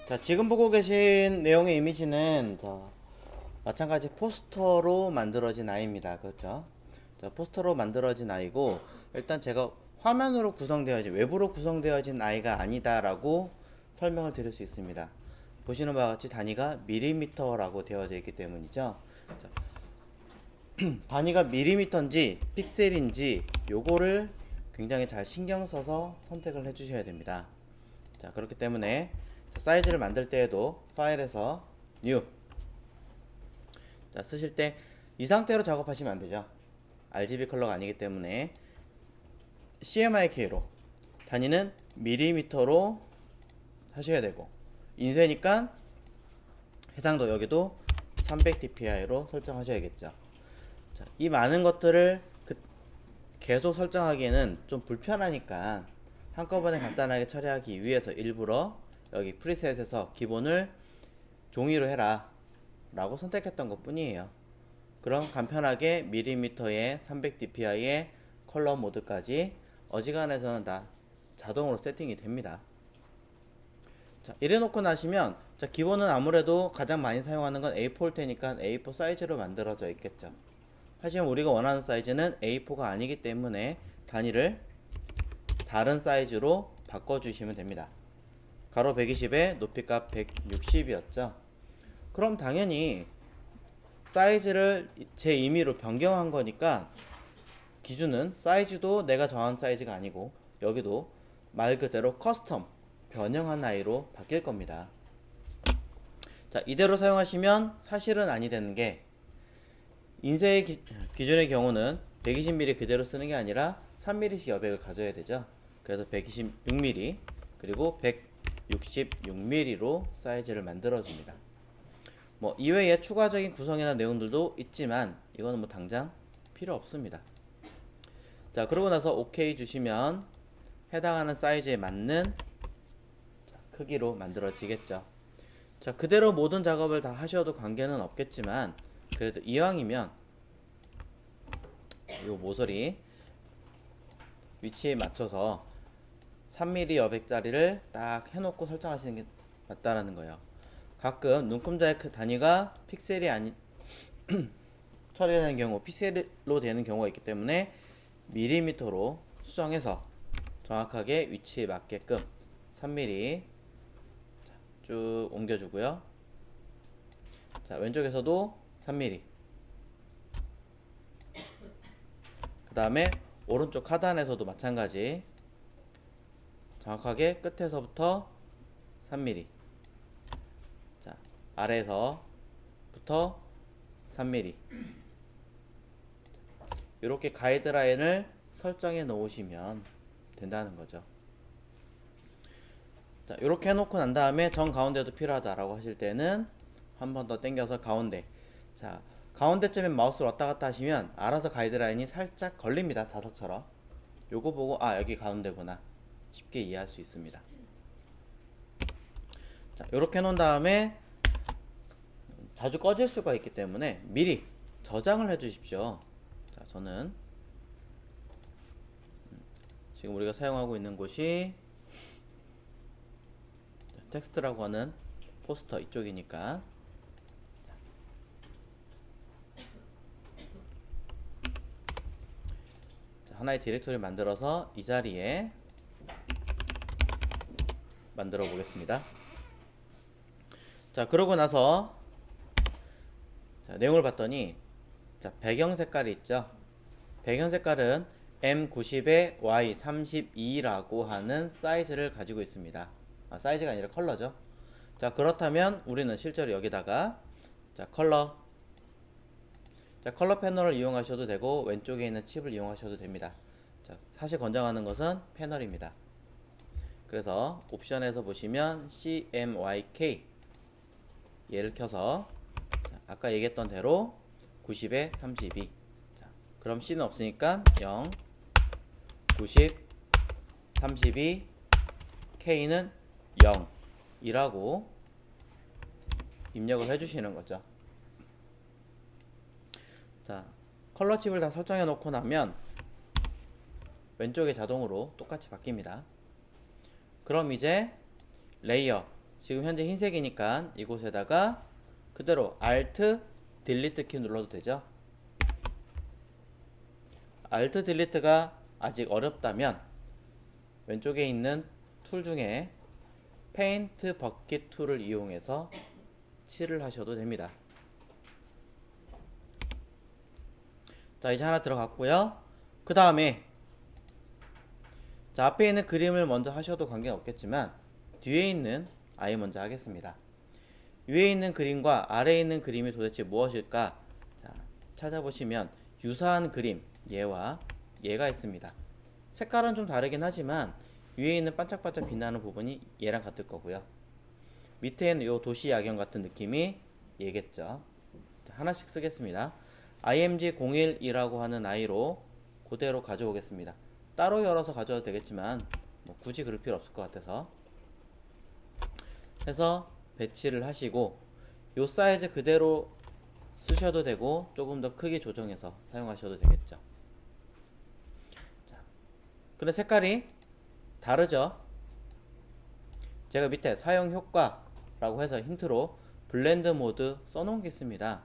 자, 지금 보고 계신 내용의 이미지는 마찬가지 포스터로 만들어진 아이입니다. 그렇죠? 자, 포스터로 만들어진 아이고, 일단 제가 화면으로 구성되어진, 외부로 구성되어진 아이가 아니다라고 설명을 드릴 수 있습니다. 보시는 바와 같이 단위가 밀리미터라고 되어져 있기 때문이죠. 자, 단위가 밀리미터인지 픽셀인지 요거를 굉장히 잘 신경 써서 선택을 해 주셔야 됩니다. 자, 그렇기 때문에 사이즈를 만들 때에도 파일에서 new 자, 쓰실 때 이 상태로 작업하시면 안 되죠. RGB 컬러가 아니기 때문에 CMYK로 단위는 밀리미터로 하셔야 되고, 인쇄니까 해상도 여기도 300dpi로 설정하셔야겠죠. 자, 이 많은 것들을 계속 설정하기에는 좀 불편하니까 한꺼번에 간단하게 처리하기 위해서 일부러 여기 프리셋에서 기본을 종이로 해라 라고 선택했던 것 뿐이에요. 그럼 간편하게 밀리미터에 300dpi의 컬러 모드까지 어지간해서는 다 자동으로 세팅이 됩니다. 자, 이래 놓고 나시면, 자, 기본은 아무래도 가장 많이 사용하는 건 A4일 테니까 A4 사이즈로 만들어져 있겠죠. 하지만 우리가 원하는 사이즈는 A4가 아니기 때문에 단위를 다른 사이즈로 바꿔주시면 됩니다. 가로 120에 높이값 160이었죠. 그럼 당연히 사이즈를 제 임의로 변경한 거니까 기준은 사이즈도 내가 정한 사이즈가 아니고 여기도 말 그대로 커스텀 변형한 아이로 바뀔 겁니다. 자, 이대로 사용하시면 사실은 아니 되는 게, 인쇄의 기준의 경우는 120mm 그대로 쓰는 게 아니라 3mm씩 여백을 가져야 되죠. 그래서 126mm 그리고 166mm로 사이즈를 만들어 줍니다. 뭐 이외에 추가적인 구성이나 내용들도 있지만 이거는 뭐 당장 필요 없습니다. 자, 그러고 나서 OK 주시면 해당하는 사이즈에 맞는 크기로 만들어지겠죠. 자, 그대로 모든 작업을 다 하셔도 관계는 없겠지만 그래도 이왕이면 이 모서리 위치에 맞춰서 3mm 여백짜리를 딱 해놓고 설정하시는 게 맞다라는 거예요. 가끔 눈금자의 단위가 픽셀이 아니 처리되는 경우, 픽셀로 되는 경우가 있기 때문에 밀리미터로 수정해서 정확하게 위치에 맞게끔 3mm 쭉 옮겨주고요. 자, 왼쪽에서도 3mm, 그 다음에 오른쪽 하단에서도 마찬가지 정확하게 끝에서부터 3mm, 자, 아래에서부터 3mm, 이렇게 가이드라인을 설정해 놓으시면 된다는 거죠. 자, 이렇게 해놓고 난 다음에 정 가운데도 필요하다라고 하실 때는 한 번 더 당겨서 가운데, 자, 가운데쯤에 마우스를 왔다 갔다 하시면 알아서 가이드라인이 살짝 걸립니다. 자석처럼. 요거 보고 아, 여기 가운데구나 쉽게 이해할 수 있습니다. 자, 요렇게 해놓은 다음에 자주 꺼질 수가 있기 때문에 미리 저장을 해 주십시오. 자, 저는 지금 우리가 사용하고 있는 곳이 텍스트라고 하는 포스터 이쪽이니까, 자, 하나의 디렉토리 만들어서 이 자리에 만들어 보겠습니다. 자, 그러고 나서 자, 내용을 봤더니, 자, 배경 색깔이 있죠. 배경 색깔은 M90에 Y32라고 하는 사이즈를 가지고 있습니다. 사이즈가 아니라 컬러죠. 자, 그렇다면 우리는 실제로 여기다가 자, 컬러 패널을 이용하셔도 되고 왼쪽에 있는 칩을 이용하셔도 됩니다. 자, 사실 권장하는 것은 패널입니다. 그래서 옵션에서 보시면 CMYK 얘를 켜서, 자, 아까 얘기했던 대로 90에 32, 자, 그럼 C는 없으니까 0, 90, 32, K는 0 이라고 입력을 해주시는 거죠. 자, 컬러 칩을 다 설정해 놓고 나면 왼쪽에 자동으로 똑같이 바뀝니다. 그럼 이제 레이어, 지금 현재 흰색이니까 이곳에다가 그대로 Alt 딜리트 키 눌러도 되죠. Alt 딜리트가 아직 어렵다면 왼쪽에 있는 툴 중에 페인트 버킷 툴을 이용해서 칠을 하셔도 됩니다. 자, 이제 하나 들어갔고요. 그 다음에 자, 앞에 있는 그림을 먼저 하셔도 관계는 없겠지만 뒤에 있는 아이 먼저 하겠습니다. 위에 있는 그림과 아래에 있는 그림이 도대체 무엇일까? 자, 찾아보시면 유사한 그림, 얘와 얘가 있습니다. 색깔은 좀 다르긴 하지만 위에 있는 반짝반짝 빛나는 부분이 얘랑 같을 거고요. 밑에는 요 도시 야경 같은 느낌이 얘겠죠. 자, 하나씩 쓰겠습니다. img01이라고 하는 아이로 그대로 가져오겠습니다. 따로 열어서 가져와도 되겠지만 뭐 굳이 그럴 필요 없을 것 같아서 해서 배치를 하시고 요 사이즈 그대로 쓰셔도 되고 조금 더 크게 조정해서 사용하셔도 되겠죠. 자, 근데 색깔이 다르죠. 제가 밑에 사용 효과라고 해서 힌트로 블렌드 모드 써놓은 게 있습니다.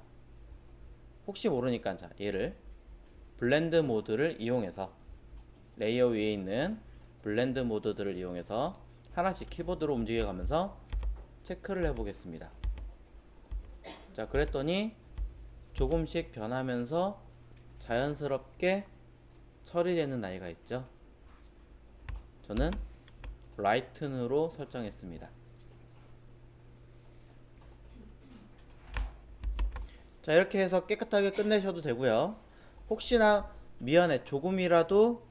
혹시 모르니까 자, 얘를 블렌드 모드를 이용해서 레이어 위에 있는 블렌드 모드들을 이용해서 하나씩 키보드로 움직여가면서 체크를 해보겠습니다. 자, 그랬더니 조금씩 변하면서 자연스럽게 처리되는 아이가 있죠. 저는 라이튼으로 설정했습니다. 자, 이렇게 해서 깨끗하게 끝내셔도 되고요. 혹시나 미연에 조금이라도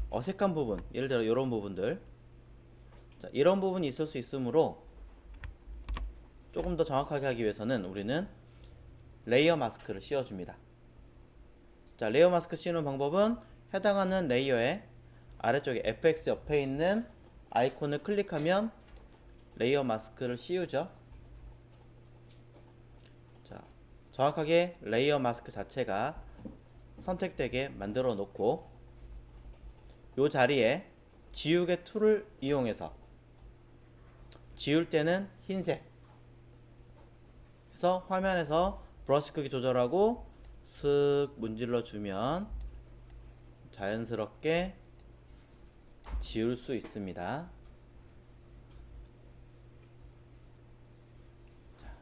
어색한 부분, 예를 들어 이런 부분들, 자, 이런 부분이 있을 수 있으므로 조금 더 정확하게 하기 위해서는 우리는 레이어 마스크를 씌워줍니다. 자, 레이어 마스크 씌우는 방법은 해당하는 레이어의 아래쪽에 FX 옆에 있는 아이콘을 클릭하면 레이어 마스크를 씌우죠. 자, 정확하게 레이어 마스크 자체가 선택되게 만들어 놓고 요 자리에 지우개 툴을 이용해서 지울 때는 흰색 해서 화면에서 브러쉬 크기 조절하고 슥 문질러 주면 자연스럽게 지울 수 있습니다. 자.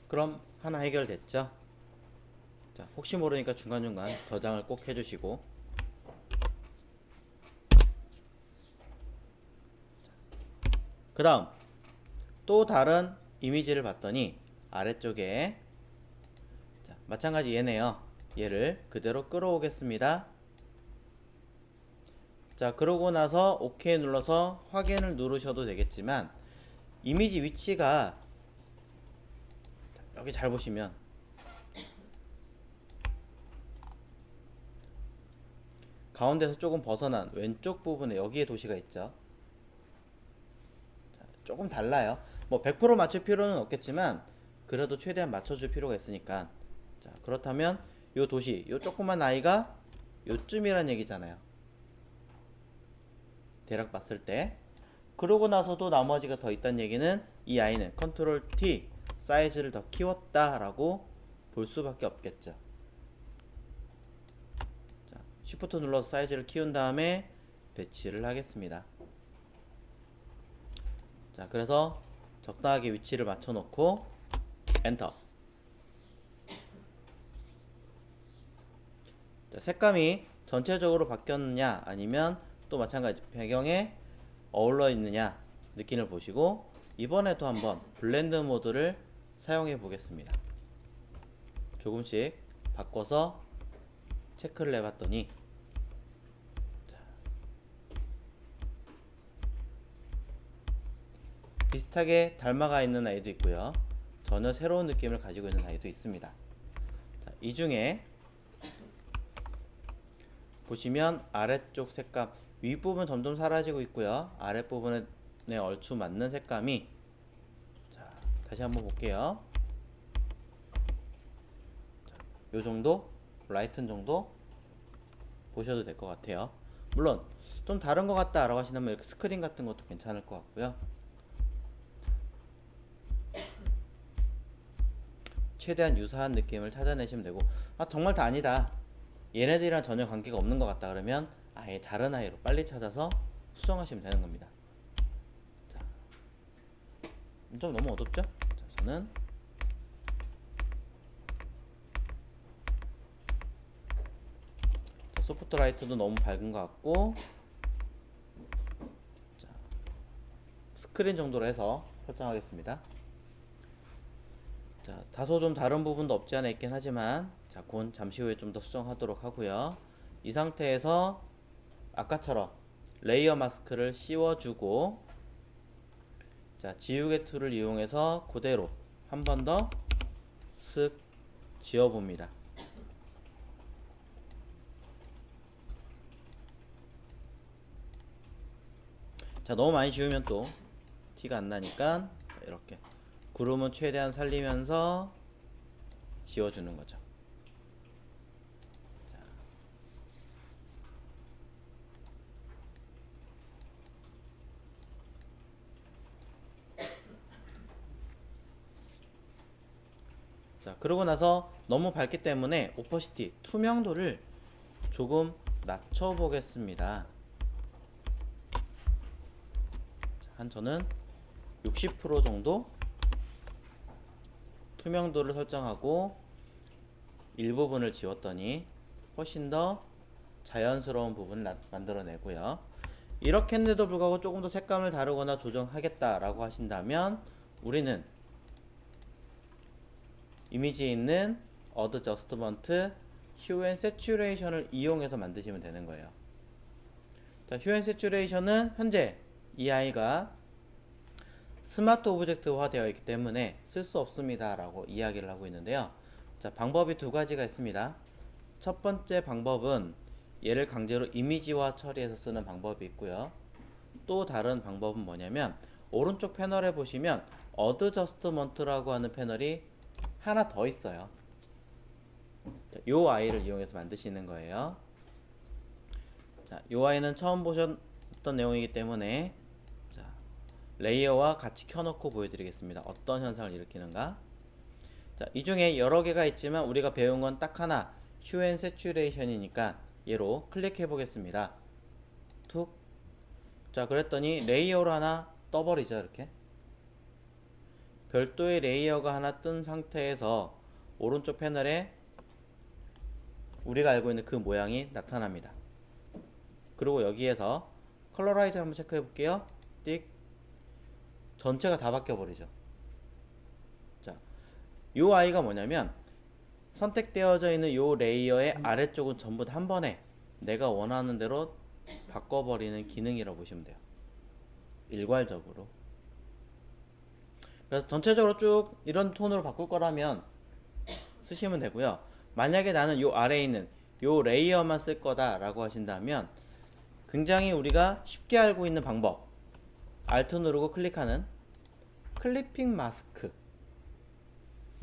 그럼 하나 해결됐죠? 자, 혹시 모르니까 중간중간 저장을 꼭 해주시고 그 다음 또 다른 이미지를 봤더니 아래쪽에 자, 마찬가지 얘네요. 얘를 그대로 끌어오겠습니다. 자, 그러고 나서 OK 눌러서 확인을 누르셔도 되겠지만 이미지 위치가 여기 잘 보시면 가운데서 조금 벗어난 왼쪽 부분에 여기에 도시가 있죠. 자, 조금 달라요. 뭐 100% 맞출 필요는 없겠지만 그래도 최대한 맞춰줄 필요가 있으니까. 자, 그렇다면 요 도시, 요 조그만 아이가 요쯤이란 얘기잖아요. 대략 봤을 때. 그러고 나서도 나머지가 더 있다는 얘기는 이 아이는 컨트롤 T 사이즈를 더 키웠다 라고 볼 수밖에 없겠죠. 자, Shift 눌러서 사이즈를 키운 다음에 배치를 하겠습니다. 자, 그래서 적당하게 위치를 맞춰 놓고 엔터. 자, 색감이 전체적으로 바뀌었느냐 아니면 또 마찬가지 배경에 어울러 있느냐 느낌을 보시고 이번에도 한번 블렌드 모드를 사용해 보겠습니다. 조금씩 바꿔서 체크를 해봤더니 자, 비슷하게 닮아가 있는 아이도 있고요. 전혀 새로운 느낌을 가지고 있는 아이도 있습니다. 자, 이 중에 보시면 아래쪽 색감 윗부분 점점 사라지고 있고요. 아랫부분에 얼추 맞는 색감이 자, 다시 한번 볼게요. 자, 요 정도 라이튼 정도 보셔도 될 것 같아요. 물론 좀 다른 것 같다 라고 하시면 이렇게 스크린 같은 것도 괜찮을 것 같고요. 최대한 유사한 느낌을 찾아내시면 되고, 아 정말 다 아니다, 얘네들이랑 전혀 관계가 없는 것 같다 그러면 아예 다른 아이로 빨리 찾아서 수정하시면 되는 겁니다. 자, 좀 너무 어둡죠? 자, 저는 소프트라이트도 너무 밝은 것 같고, 자, 스크린 정도로 해서 설정하겠습니다. 자, 다소 좀 다른 부분도 없지 않아 있긴 하지만, 자, 곧 잠시 후에 좀 더 수정하도록 하고요. 이 상태에서 아까처럼 레이어 마스크를 씌워주고, 자, 지우개 툴을 이용해서 그대로 한 번 더 슥 지워봅니다. 자, 너무 많이 지우면 또 티가 안 나니까 이렇게 구름은 최대한 살리면서 지워주는 거죠. 자, 그러고 나서 너무 밝기 때문에 오퍼시티, 투명도를 조금 낮춰 보겠습니다. 한 저는 60% 정도 투명도를 설정하고 일부분을 지웠더니 훨씬 더 자연스러운 부분을 만들어내고요. 이렇게 했는데도 불구하고 조금 더 색감을 다르거나 조정하겠다라고 하신다면 우리는 이미지에 있는 어드저스트먼트 휴 앤 세츄레이션을 이용해서 만드시면 되는 거예요. 자, 휴 앤 세츄레이션은 현재 이 아이가 스마트 오브젝트화 되어 있기 때문에 쓸 수 없습니다 라고 이야기를 하고 있는데요. 자, 방법이 두 가지가 있습니다. 첫 번째 방법은 얘를 강제로 이미지화 처리해서 쓰는 방법이 있고요. 또 다른 방법은 뭐냐면 오른쪽 패널에 보시면 어드저스트먼트라고 하는 패널이 하나 더 있어요. 자, 요 아이를 이용해서 만드시는 거예요. 자, 요 아이는 처음 보셨던 내용이기 때문에 자, 레이어와 같이 켜놓고 보여드리겠습니다. 어떤 현상을 일으키는가. 자, 이 중에 여러 개가 있지만 우리가 배운 건 딱 하나, 휴 앤 세츄레이션이니까 얘로 클릭해 보겠습니다. 툭. 자, 그랬더니 레이어로 하나 떠버리죠. 이렇게 별도의 레이어가 하나 뜬 상태에서 오른쪽 패널에 우리가 알고 있는 그 모양이 나타납니다. 그리고 여기에서 컬러라이즈 한번 체크해 볼게요. 띡. 전체가 다 바뀌어 버리죠. 자, 요 아이가 뭐냐면 선택되어져 있는 요 레이어의 아래쪽은 전부 다 한 번에 내가 원하는 대로 바꿔버리는 기능이라고 보시면 돼요. 일괄적으로. 그래서 전체적으로 쭉 이런 톤으로 바꿀 거라면 쓰시면 되고요. 만약에 나는 요 아래에 있는 요 레이어만 쓸 거다 라고 하신다면 굉장히 우리가 쉽게 알고 있는 방법, Alt 누르고 클릭하는 클리핑 마스크,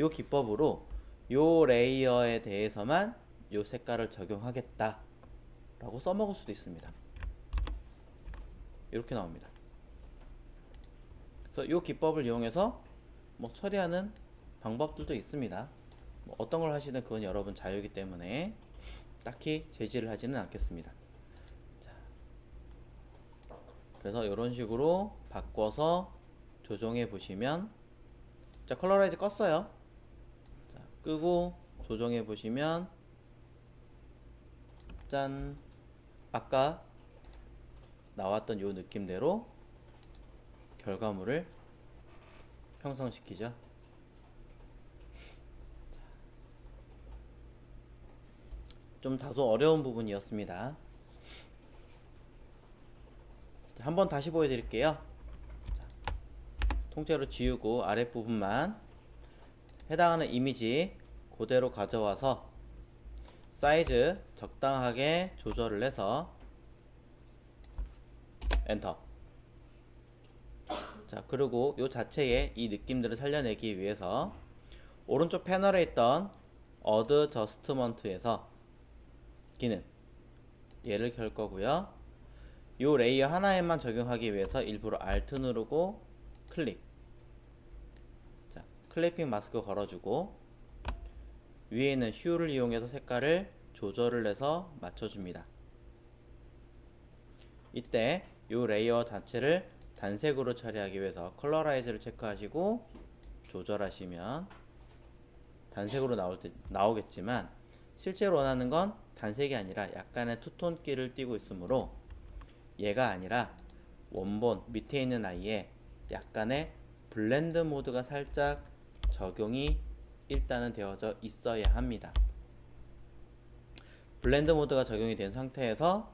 요 기법으로 요 레이어에 대해서만 요 색깔을 적용하겠다 라고 써먹을 수도 있습니다. 이렇게 나옵니다. 그래서 요 기법을 이용해서 뭐 처리하는 방법들도 있습니다. 뭐 어떤 걸 하시든 그건 여러분 자유이기 때문에 딱히 제지를 하지는 않겠습니다. 자, 그래서 이런 식으로 바꿔서 조정해 보시면, 자, 컬러라이즈 껐어요. 자, 끄고 조정해 보시면 짠, 아까 나왔던 요 느낌대로 결과물을 형성시키죠. 좀 다소 어려운 부분이었습니다. 한번 다시 보여드릴게요. 통째로 지우고 아랫부분만 해당하는 이미지 그대로 가져와서 사이즈 적당하게 조절을 해서 엔터. 자, 그리고 요 자체의 이 느낌들을 살려내기 위해서 오른쪽 패널에 있던 어드저스트먼트에서 기능 얘를 켤 거고요. 요 레이어 하나에만 적용하기 위해서 일부러 Alt 누르고 클릭. 자, 클리핑 마스크 걸어주고 위에 있는 휴를 이용해서 색깔을 조절을 해서 맞춰줍니다. 이때 요 레이어 자체를 단색으로 처리하기 위해서 컬러라이즈를 체크하시고 조절하시면 단색으로 나오겠지만 실제로 원하는 건 단색이 아니라 약간의 투톤기를 띠고 있으므로 얘가 아니라 원본 밑에 있는 아이에 약간의 블렌드 모드가 살짝 적용이 일단은 되어져 있어야 합니다. 블렌드 모드가 적용이 된 상태에서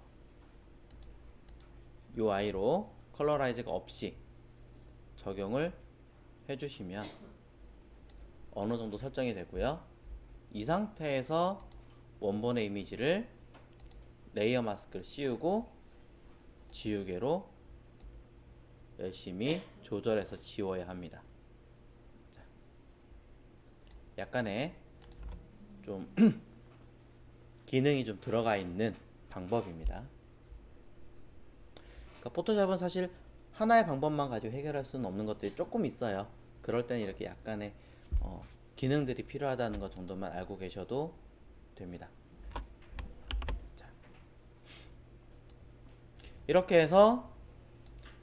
이 아이로 컬러라이즈가 없이 적용을 해주시면 어느 정도 설정이 되고요. 이 상태에서 원본의 이미지를 레이어 마스크를 씌우고 지우개로 열심히 조절해서 지워야 합니다. 자, 약간의 좀 기능이 좀 들어가 있는 방법입니다. 그러니까 포토샵은 사실 하나의 방법만 가지고 해결할 수는 없는 것들이 조금 있어요. 그럴 때는 이렇게 약간의 기능들이 필요하다는 것 정도만 알고 계셔도 됩니다. 자, 이렇게 해서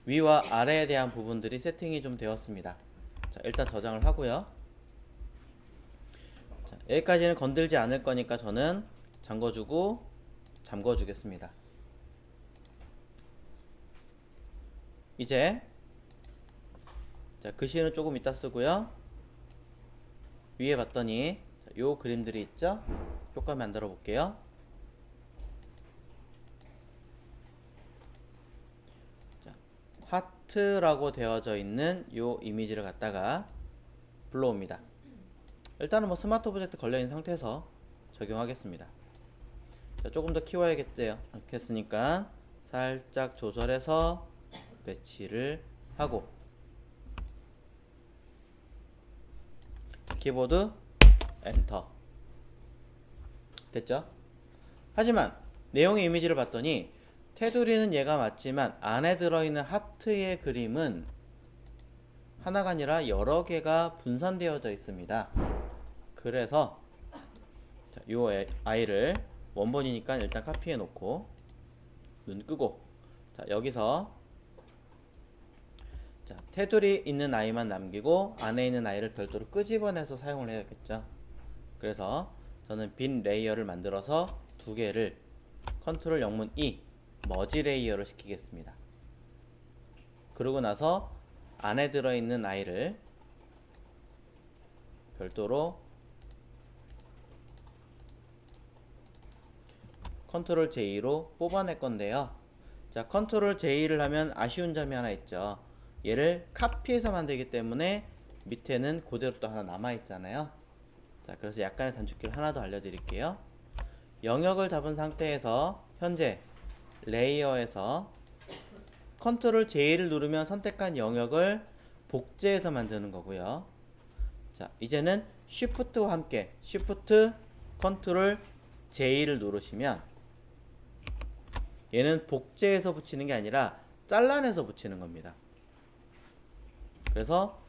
위와 아래에 대한 부분들이 세팅이 좀 되었습니다. 자, 일단 저장을 하고요. 자, 여기까지는 건들지 않을 거니까 저는 잠궈주고 잠궈주겠습니다. 이제 자, 글씨는 조금 이따 쓰고요. 위에 봤더니 요 그림들이 있죠? 효과 만들어 볼게요. 자, 하트라고 되어져 있는 요 이미지를 갖다가 불러옵니다. 일단은 뭐 스마트 오브젝트 걸려있는 상태에서 적용하겠습니다. 자, 조금 더 키워야겠으니까 살짝 조절해서 배치를 하고 키보드 엔터 됐죠? 하지만 내용의 이미지를 봤더니 테두리는 얘가 맞지만 안에 들어있는 하트의 그림은 하나가 아니라 여러 개가 분산되어져 있습니다. 그래서 자, 요 아이를 원본이니까 일단 카피해 놓고 눈 끄고 자, 여기서 자, 테두리 있는 아이만 남기고 안에 있는 아이를 별도로 끄집어내서 사용을 해야겠죠. 그래서 저는 빈 레이어를 만들어서 두 개를 컨트롤 영문 E 머지 레이어를 시키겠습니다. 그러고 나서 안에 들어있는 아이를 별도로 컨트롤 J로 뽑아낼 건데요. 자, 컨트롤 J를 하면 아쉬운 점이 하나 있죠. 얘를 카피해서 만들기 때문에 밑에는 그대로 또 하나 남아있잖아요. 자, 그래서 약간의 단축키를 하나 더 알려드릴게요. 영역을 잡은 상태에서 현재 레이어에서 컨트롤 J를 누르면 선택한 영역을 복제해서 만드는 거고요. 자, 이제는 Shift와 함께 Shift 컨트롤 J를 누르시면 얘는 복제해서 붙이는 게 아니라 잘라내서 붙이는 겁니다. 그래서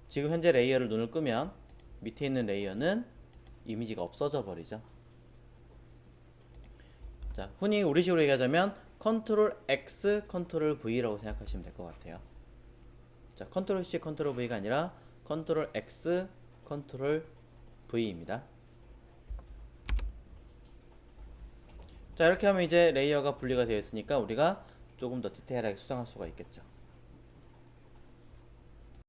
지금 현재 레이어를 눈을 끄면 밑에 있는 레이어는 이미지가 없어져 버리죠. 자, 흔히 우리식으로 얘기하자면 컨트롤 X, 컨트롤 V라고 생각하시면 될 것 같아요. 자, 컨트롤 C, 컨트롤 V가 아니라 컨트롤 X, 컨트롤 V입니다. 자, 이렇게 하면 이제 레이어가 분리가 되어 있으니까 우리가 조금 더 디테일하게 수정할 수가 있겠죠.